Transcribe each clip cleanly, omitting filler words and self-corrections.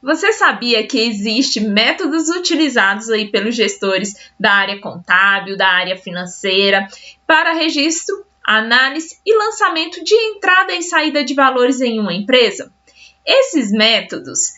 Você sabia que existem métodos utilizados aí pelos gestores da área contábil, da área financeira, para registro, análise e lançamento de entrada e saída de valores em uma empresa? Esses métodos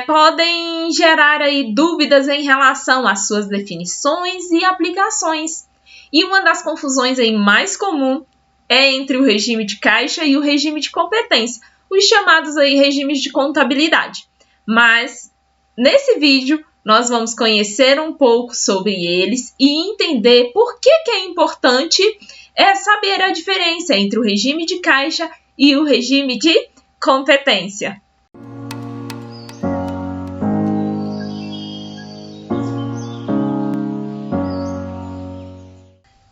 podem gerar aí dúvidas em relação às suas definições e aplicações. E uma das confusões aí mais comum é entre o regime de caixa e o regime de competência, os chamados aí regimes de contabilidade. Mas nesse vídeo nós vamos conhecer um pouco sobre eles e entender por que é importante saber a diferença entre o regime de caixa e o regime de competência.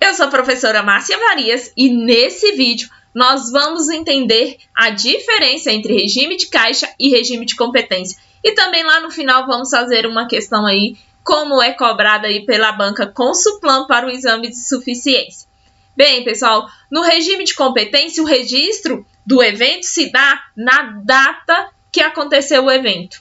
Eu sou a professora Márcia Marias e nesse vídeo nós vamos entender a diferença entre regime de caixa e regime de competência. E também lá no final vamos fazer uma questão aí, como é cobrada aí pela banca Consulplan para o exame de suficiência. Bem, pessoal, no regime de competência, o registro do evento se dá na data que aconteceu o evento.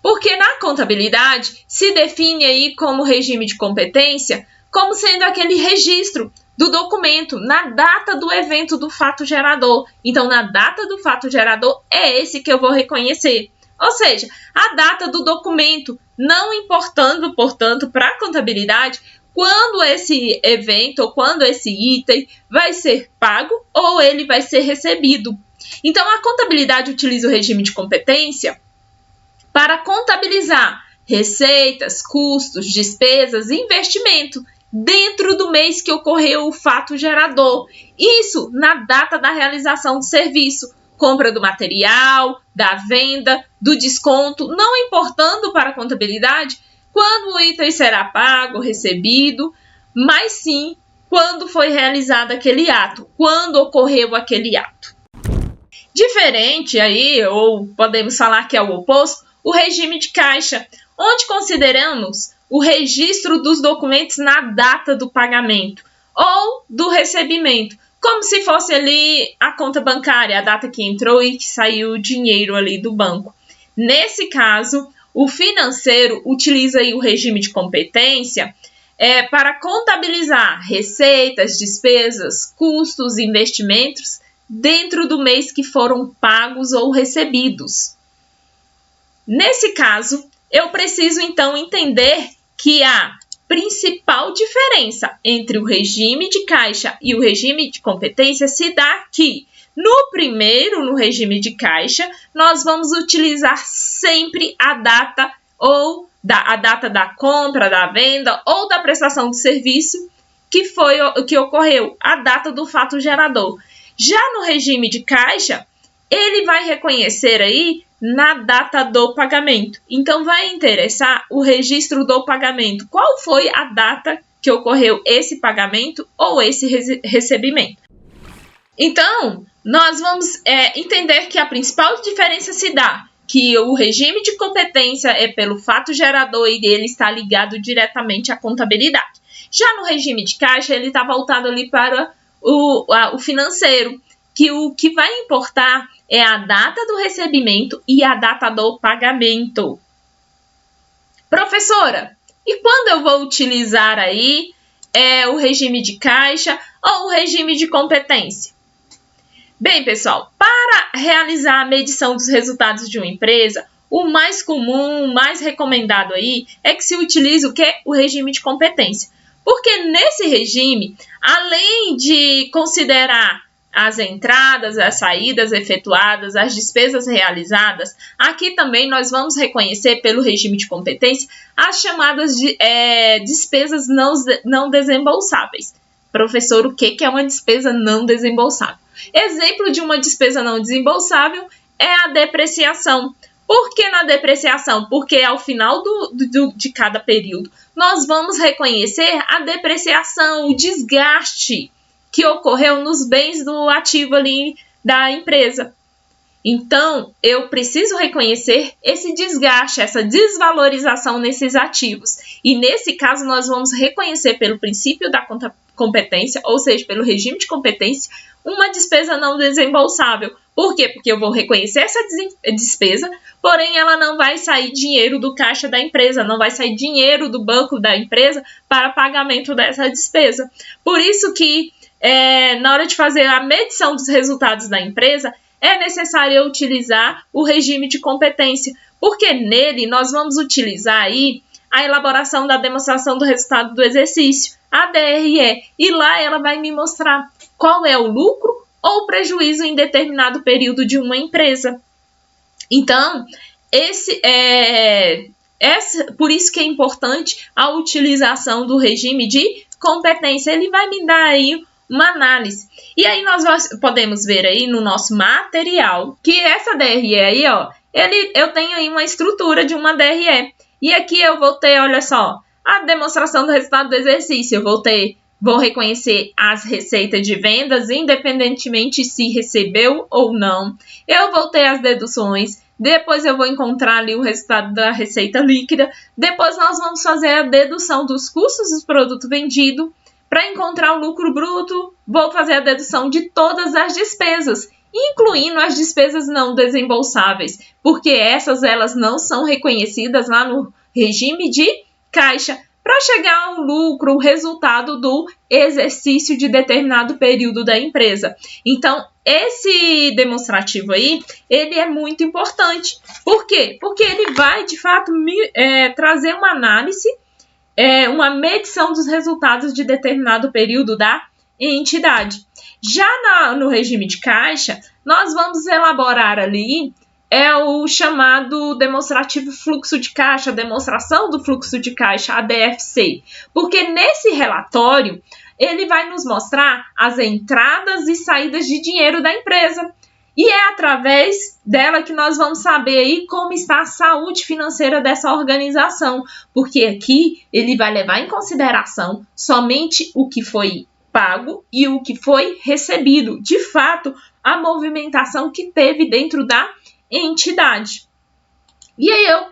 Porque na contabilidade se define aí como regime de competência como sendo aquele registro do documento na data do evento do fato gerador. Então, na data do fato gerador é esse que eu vou reconhecer. Ou seja, a data do documento, não importando, portanto, para a contabilidade, quando esse evento ou quando esse item vai ser pago ou ele vai ser recebido. Então, a contabilidade utiliza o regime de competência para contabilizar receitas, custos, despesas e investimento dentro do mês que ocorreu o fato gerador. Isso na data da realização do serviço, compra do material, da venda, do desconto, não importando para a contabilidade quando o item será pago, recebido, mas sim quando foi realizado aquele ato, quando ocorreu aquele ato. Diferente aí, ou podemos falar que é o oposto, o regime de caixa, onde consideramos o registro dos documentos na data do pagamento ou do recebimento, como se fosse ali a conta bancária, a data que entrou e que saiu o dinheiro ali do banco. Nesse caso, o financeiro utiliza aí o regime de competência para contabilizar receitas, despesas, custos, investimentos dentro do mês que foram pagos ou recebidos. Nesse caso, eu preciso então entender que a principal diferença entre o regime de caixa e o regime de competência se dá aqui. No regime de caixa, nós vamos utilizar sempre a data a data da compra, da venda ou da prestação de serviço que ocorreu, a data do fato gerador. Já no regime de caixa, ele vai reconhecer aí na data do pagamento. Então, vai interessar o registro do pagamento. Qual foi a data que ocorreu esse pagamento ou esse recebimento? Então, nós vamos entender que a principal diferença se dá que o regime de competência é pelo fato gerador e ele está ligado diretamente à contabilidade. Já no regime de caixa, ele está voltado ali para o financeiro, que o que vai importar é a data do recebimento e a data do pagamento. Professora, e quando eu vou utilizar aí o regime de caixa ou o regime de competência? Bem, pessoal, para realizar a medição dos resultados de uma empresa, o mais comum, o mais recomendado aí é que se utilize o quê? O regime de competência. Porque nesse regime, além de considerar as entradas, as saídas efetuadas, as despesas realizadas, aqui também nós vamos reconhecer pelo regime de competência as chamadas de despesas não desembolsáveis. Professor, o que é uma despesa não desembolsável? Exemplo de uma despesa não desembolsável é a depreciação. Por que na depreciação? Porque ao final de cada período nós vamos reconhecer a depreciação, o desgaste que ocorreu nos bens do ativo ali da empresa. Então, eu preciso reconhecer esse desgaste, essa desvalorização nesses ativos. E nesse caso, nós vamos reconhecer pelo princípio da competência, ou seja, pelo regime de competência, uma despesa não desembolsável, Por quê? Porque eu vou reconhecer essa despesa, porém ela não vai sair dinheiro do caixa da empresa, não vai sair dinheiro do banco da empresa para pagamento dessa despesa. Por isso que na hora de fazer a medição dos resultados da empresa, é necessário eu utilizar o regime de competência, porque nele nós vamos utilizar aí a elaboração da demonstração do resultado do exercício, a DRE, e lá ela vai me mostrar qual é o lucro ou prejuízo em determinado período de uma empresa. Então, por isso que é importante a utilização do regime de competência. Ele vai me dar aí uma análise. E aí nós podemos ver aí no nosso material que essa DRE aí, ó, eu tenho aí uma estrutura de uma DRE. E aqui eu vou ter, olha só, a demonstração do resultado do exercício. Eu vou reconhecer as receitas de vendas, independentemente se recebeu ou não. Eu vou ter as deduções. Depois eu vou encontrar ali o resultado da receita líquida. Depois nós vamos fazer a dedução dos custos do produto vendido. Para encontrar o lucro bruto, vou fazer a dedução de todas as despesas, incluindo as despesas não desembolsáveis, porque elas não são reconhecidas lá no regime de caixa, para chegar ao lucro, o resultado do exercício de determinado período da empresa. Então, esse demonstrativo aí, ele é muito importante. Por quê? Porque ele vai, de fato, trazer uma análise, uma medição dos resultados de determinado período da entidade. Já no regime de caixa, nós vamos elaborar ali o chamado demonstrativo fluxo de caixa, demonstração do fluxo de caixa, a DFC, porque nesse relatório ele vai nos mostrar as entradas e saídas de dinheiro da empresa. E é através dela que nós vamos saber aí como está a saúde financeira dessa organização, porque aqui ele vai levar em consideração somente o que foi pago e o que foi recebido, de fato, a movimentação que teve dentro da entidade. E aí eu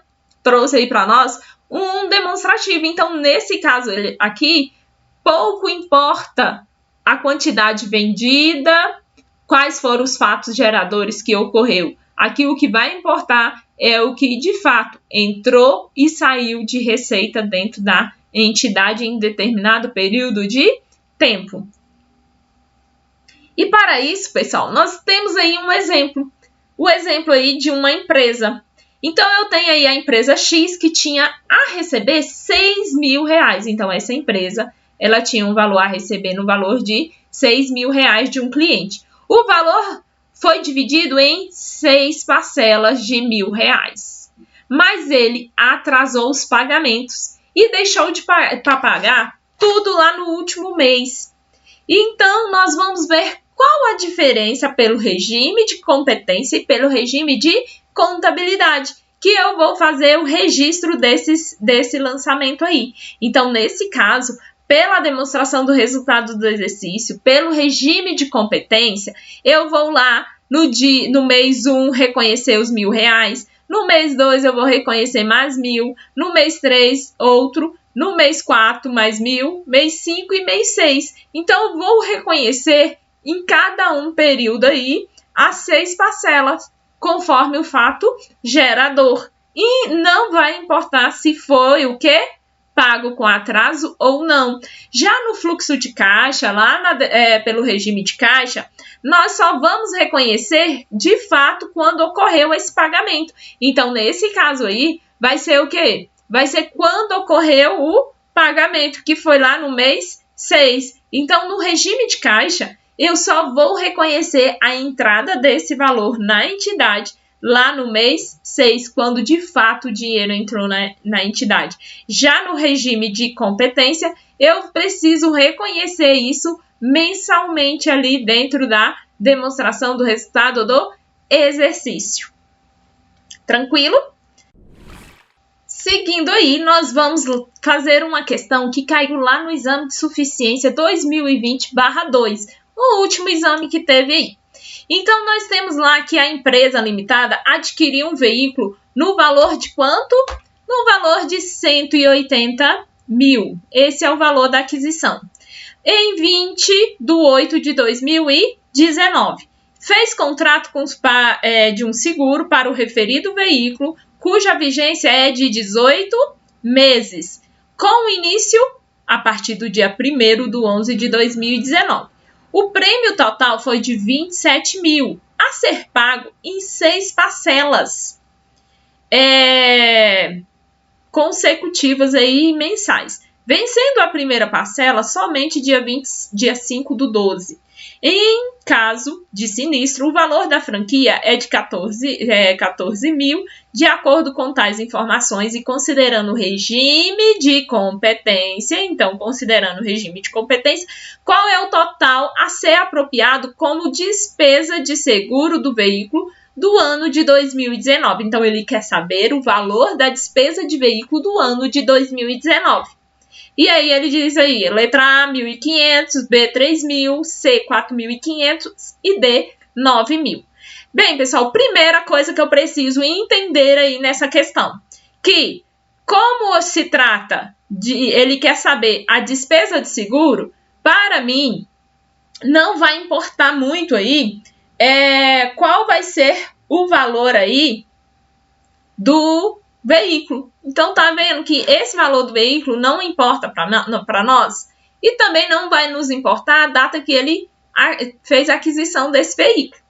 trouxe aí para nós um demonstrativo. Então, nesse caso aqui, pouco importa a quantidade vendida, quais foram os fatos geradores que ocorreu. Aqui o que vai importar é o que de fato entrou e saiu de receita dentro da entidade em determinado período de tempo. E para isso, pessoal, nós temos aí um exemplo. O exemplo aí de uma empresa. Então, eu tenho aí a empresa X que tinha a receber R$6.000. Então, essa empresa, ela tinha um valor a receber no valor de R$6.000 de um cliente. O valor foi dividido em 6 parcelas de R$1.000. Mas ele atrasou os pagamentos e deixou de pagar tudo lá no último mês. Então, nós vamos ver qual a diferença pelo regime de competência e pelo regime de contabilidade, que eu vou fazer o registro desse lançamento aí. Então, nesse caso, pela demonstração do resultado do exercício, pelo regime de competência, eu vou lá no mês 1 reconhecer os R$1.000, no mês 2 eu vou reconhecer mais 1.000, no mês 3 outro, no mês 4 mais 1.000, mês 5 e mês 6. Então, eu vou reconhecer em cada um período aí as 6 parcelas, conforme o fato gerador. E não vai importar se foi o quê? Pago com atraso ou não. Já no fluxo de caixa, lá pelo regime de caixa, nós só vamos reconhecer de fato quando ocorreu esse pagamento. Então, nesse caso aí, vai ser o quê? Vai ser quando ocorreu o pagamento, que foi lá no mês 6. Então, no regime de caixa, eu só vou reconhecer a entrada desse valor na entidade lá no mês 6, quando de fato o dinheiro entrou na entidade. Já no regime de competência, eu preciso reconhecer isso mensalmente ali dentro da demonstração do resultado do exercício. Tranquilo? Seguindo aí, nós vamos fazer uma questão que caiu lá no exame de suficiência 2020/2, o último exame que teve aí. Então, nós temos lá que a empresa limitada adquiriu um veículo no valor de quanto? No valor de 180 mil. Esse é o valor da aquisição. Em 20/8/2019. fez contrato de um seguro para o referido veículo, cuja vigência é de 18 meses, com início a partir do dia 1º de 11 de 2019. O prêmio total foi de 27 mil, a ser pago em 6 parcelas consecutivas aí, mensais, vencendo a primeira parcela somente dia 5 do 12. Em caso de sinistro, o valor da franquia é de 14 mil, de acordo com tais informações e considerando o regime de competência. Então, considerando o regime de competência, qual é o total a ser apropriado como despesa de seguro do veículo do ano de 2019. Então, ele quer saber o valor da despesa de veículo do ano de 2019. E aí ele diz aí, letra A, 1.500, B, 3.000, C, 4.500 e D, 9.000. Bem, pessoal, primeira coisa que eu preciso entender aí nessa questão, que como se trata ele quer saber a despesa de seguro, para mim, não vai importar muito aí qual vai ser o valor aí do veículo. Então, tá vendo que esse valor do veículo não importa para nós e também não vai nos importar a data que ele fez a aquisição desse veículo.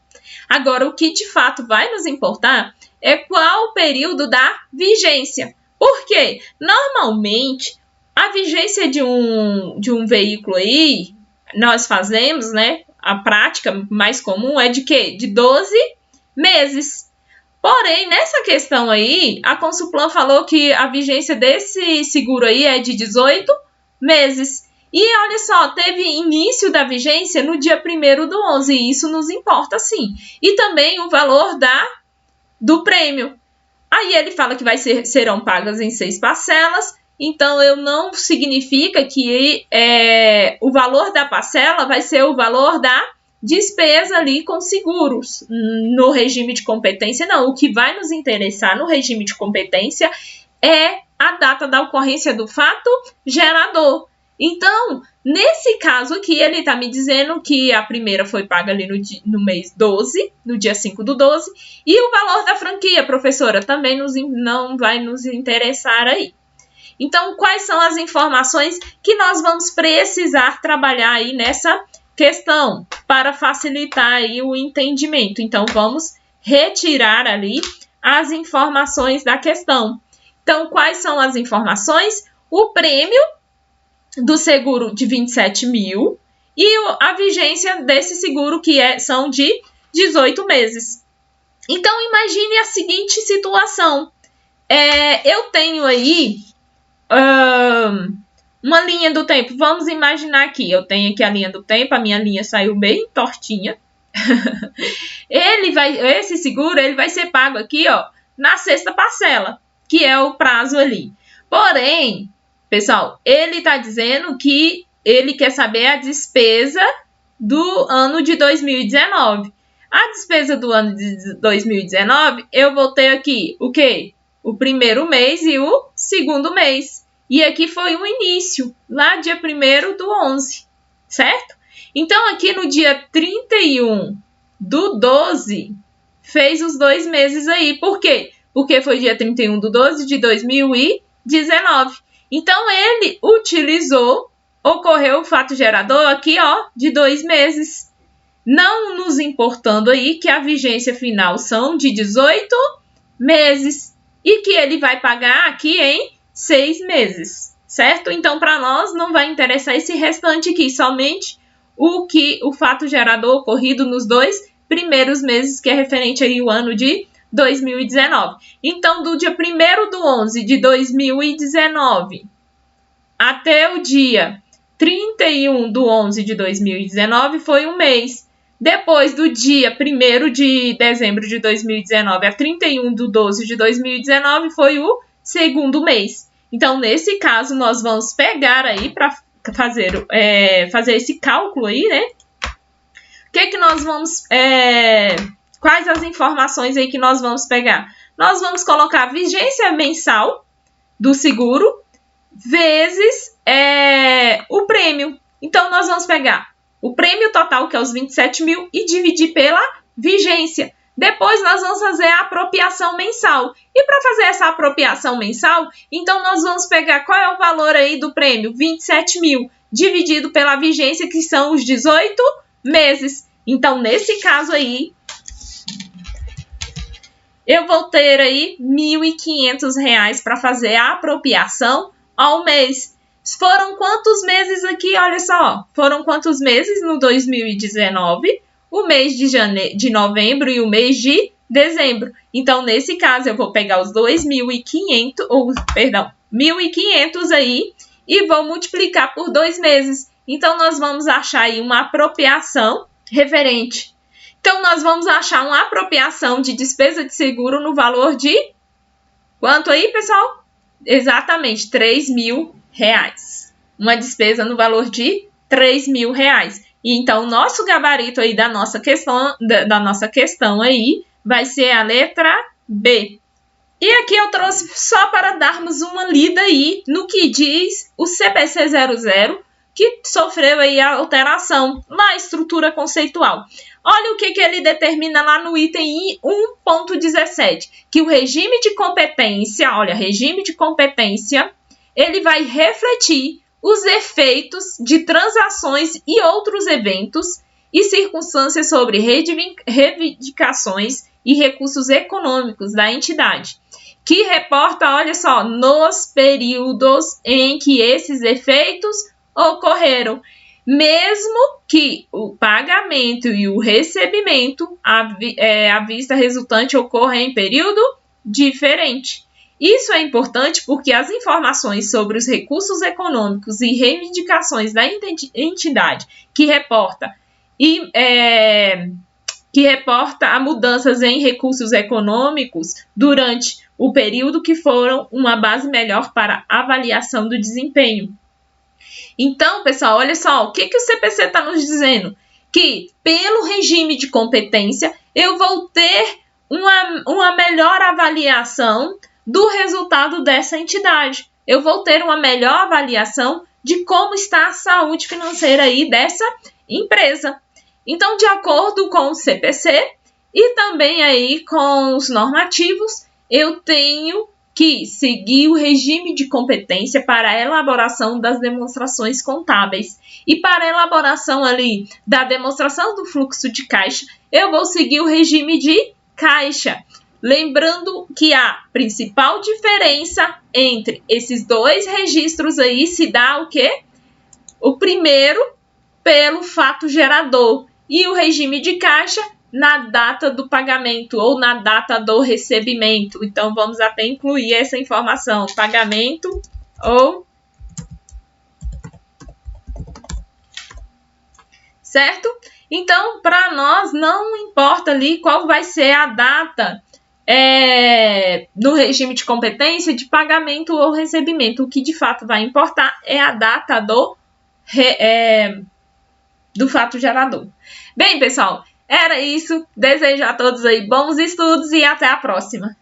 Agora, o que de fato vai nos importar é qual o período da vigência. Por quê? Normalmente, a vigência de um veículo aí, nós fazemos, né? A prática mais comum é de quê? De 12 meses. Porém, nessa questão aí, a Consulplan falou que a vigência desse seguro aí é de 18 meses. E olha só, teve início da vigência no dia 1º do 11, e isso nos importa sim. E também o valor do prêmio. Aí ele fala que serão pagas em 6 parcelas, então não significa que o valor da parcela vai ser o valor da despesa ali com seguros. No regime de competência, não. O que vai nos interessar no regime de competência é a data da ocorrência do fato gerador. Então, nesse caso aqui, ele está me dizendo que a primeira foi paga ali no mês 12, no dia 5 do 12, e o valor da franquia, professora, também não vai nos interessar aí. Então, quais são as informações que nós vamos precisar trabalhar aí nessa questão para facilitar aí o entendimento? Então, vamos retirar ali as informações da questão. Então, quais são as informações? O prêmio do seguro de 27 mil e a vigência desse seguro que são de 18 meses. Então, imagine a seguinte situação. Eu tenho aí uma linha do tempo. Vamos imaginar aqui. Eu tenho aqui a linha do tempo. A minha linha saiu bem tortinha. Esse seguro ele vai ser pago aqui, ó, na 6ª parcela, que é o prazo ali. Porém, pessoal, ele está dizendo que ele quer saber a despesa do ano de 2019. A despesa do ano de 2019, eu vou ter aqui o quê? O primeiro mês e o segundo mês. E aqui foi o início, lá dia 1º do 11, certo? Então, aqui no dia 31 do 12, fez os 2 meses aí. Por quê? Porque foi dia 31 do 12 de 2019. Então, ele ocorreu o fato gerador aqui, ó, de 2 meses. Não nos importando aí que a vigência final são de 18 meses. E que ele vai pagar aqui em 6 meses, certo? Então, para nós, não vai interessar esse restante aqui, somente o fato gerador ocorrido nos 2 primeiros meses, que é referente aí ao ano de 2019. Então, do dia 1º do 11 de 2019 até o dia 31 do 11 de 2019 foi um mês. Depois do dia 1º de dezembro de 2019 a 31 de 12 de 2019 foi o segundo mês. Então, nesse caso, nós vamos pegar aí para fazer esse cálculo aí, né? O que nós vamos... quais as informações aí que nós vamos pegar? Nós vamos colocar a vigência mensal do seguro vezes o prêmio. Então, nós vamos pegar o prêmio total, que é os 27 mil, e dividir pela vigência. Depois, nós vamos fazer a apropriação mensal. E para fazer essa apropriação mensal, então nós vamos pegar qual é o valor aí do prêmio? 27 mil, dividido pela vigência, que são os 18 meses. Então, nesse caso aí, eu vou ter aí R$ 1.500 para fazer a apropriação ao mês. Foram quantos meses aqui? Olha só, foram quantos meses no 2019? O mês de novembro e o mês de dezembro. Então, nesse caso, eu vou pegar os 1.500 aí e vou multiplicar por 2 meses. Então, nós vamos achar aí uma apropriação referente. Então, nós vamos achar uma apropriação de despesa de seguro no valor de quanto aí, pessoal? Exatamente, R$ 3.000. Uma despesa no valor de R$ 3.000. Então, o nosso gabarito aí da nossa questão aí vai ser a letra B. E aqui eu trouxe só para darmos uma lida aí no que diz o CPC 00, que sofreu aí a alteração na estrutura conceitual. Olha o que ele determina lá no item 1.17, que o regime de competência, ele vai refletir os efeitos de transações e outros eventos e circunstâncias sobre reivindicações e recursos econômicos da entidade, que reporta, olha só, nos períodos em que esses efeitos ocorreram, mesmo que o pagamento e o recebimento à vista resultante ocorra em período diferente. Isso é importante porque as informações sobre os recursos econômicos e reivindicações da entidade que reporta a mudanças em recursos econômicos durante o período que foram uma base melhor para avaliação do desempenho. Então, pessoal, olha só, o que o CPC está nos dizendo? Que pelo regime de competência eu vou ter uma melhor avaliação do resultado dessa entidade. Eu vou ter uma melhor avaliação de como está a saúde financeira aí dessa empresa. Então, de acordo com o CPC e também aí com os normativos, eu tenho que seguir o regime de competência para a elaboração das demonstrações contábeis. E para a elaboração ali da demonstração do fluxo de caixa, eu vou seguir o regime de caixa. Lembrando que a principal diferença entre esses dois registros aí se dá o quê? O primeiro pelo fato gerador e o regime de caixa na data do pagamento ou na data do recebimento. Então, vamos até incluir essa informação, pagamento ou... Certo? Então, para nós não importa ali qual vai ser a data no regime de competência de pagamento ou recebimento. O que de fato vai importar é a data do fato gerador. Bem, pessoal, era isso. Desejo a todos aí bons estudos e até a próxima.